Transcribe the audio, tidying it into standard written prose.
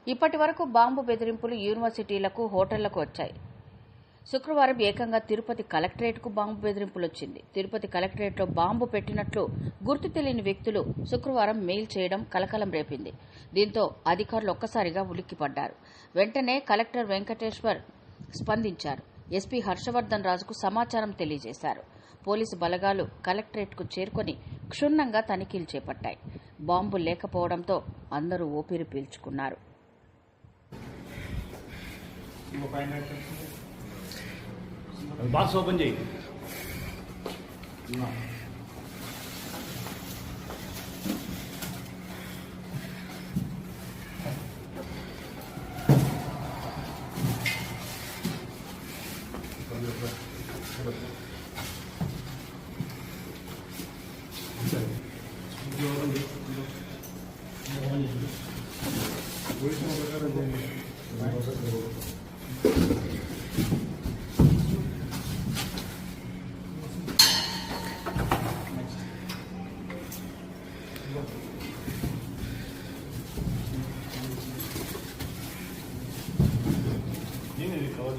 ఇప్పటి వరకు బాంబు బెదిరింపులు యూనివర్సిటీలకు, హోటళ్లకు వచ్చాయి. శుక్రవారం ఏకంగా తిరుపతి కలెక్టరేట్కు బాంబు బెదిరింపులొచ్చింది. తిరుపతి కలెక్టరేట్లో బాంబు పెట్టినట్లు గుర్తు తెలియని వ్యక్తులు శుక్రవారం మెయిల్ చేయడం కలకలం రేపింది. దీంతో అధికారులు ఒక్కసారిగా ఉలిక్కిపడ్డారు. వెంటనే కలెక్టర్ వెంకటేశ్వర్ స్పందించారు. ఎస్పీ హర్షవర్ధన్ రాజుకు సమాచారం తెలియజేశారు. పోలీసు బలగాలు కలెక్టరేట్కు చేరుకుని క్షుణ్ణంగా తనిఖీలు చేపట్టాయి. బాంబు లేకపోవడంతో అందరూ ఊపిరి పీల్చుకున్నారు. బాక్స్ ఓపెన్ చేయి. నేను కవర్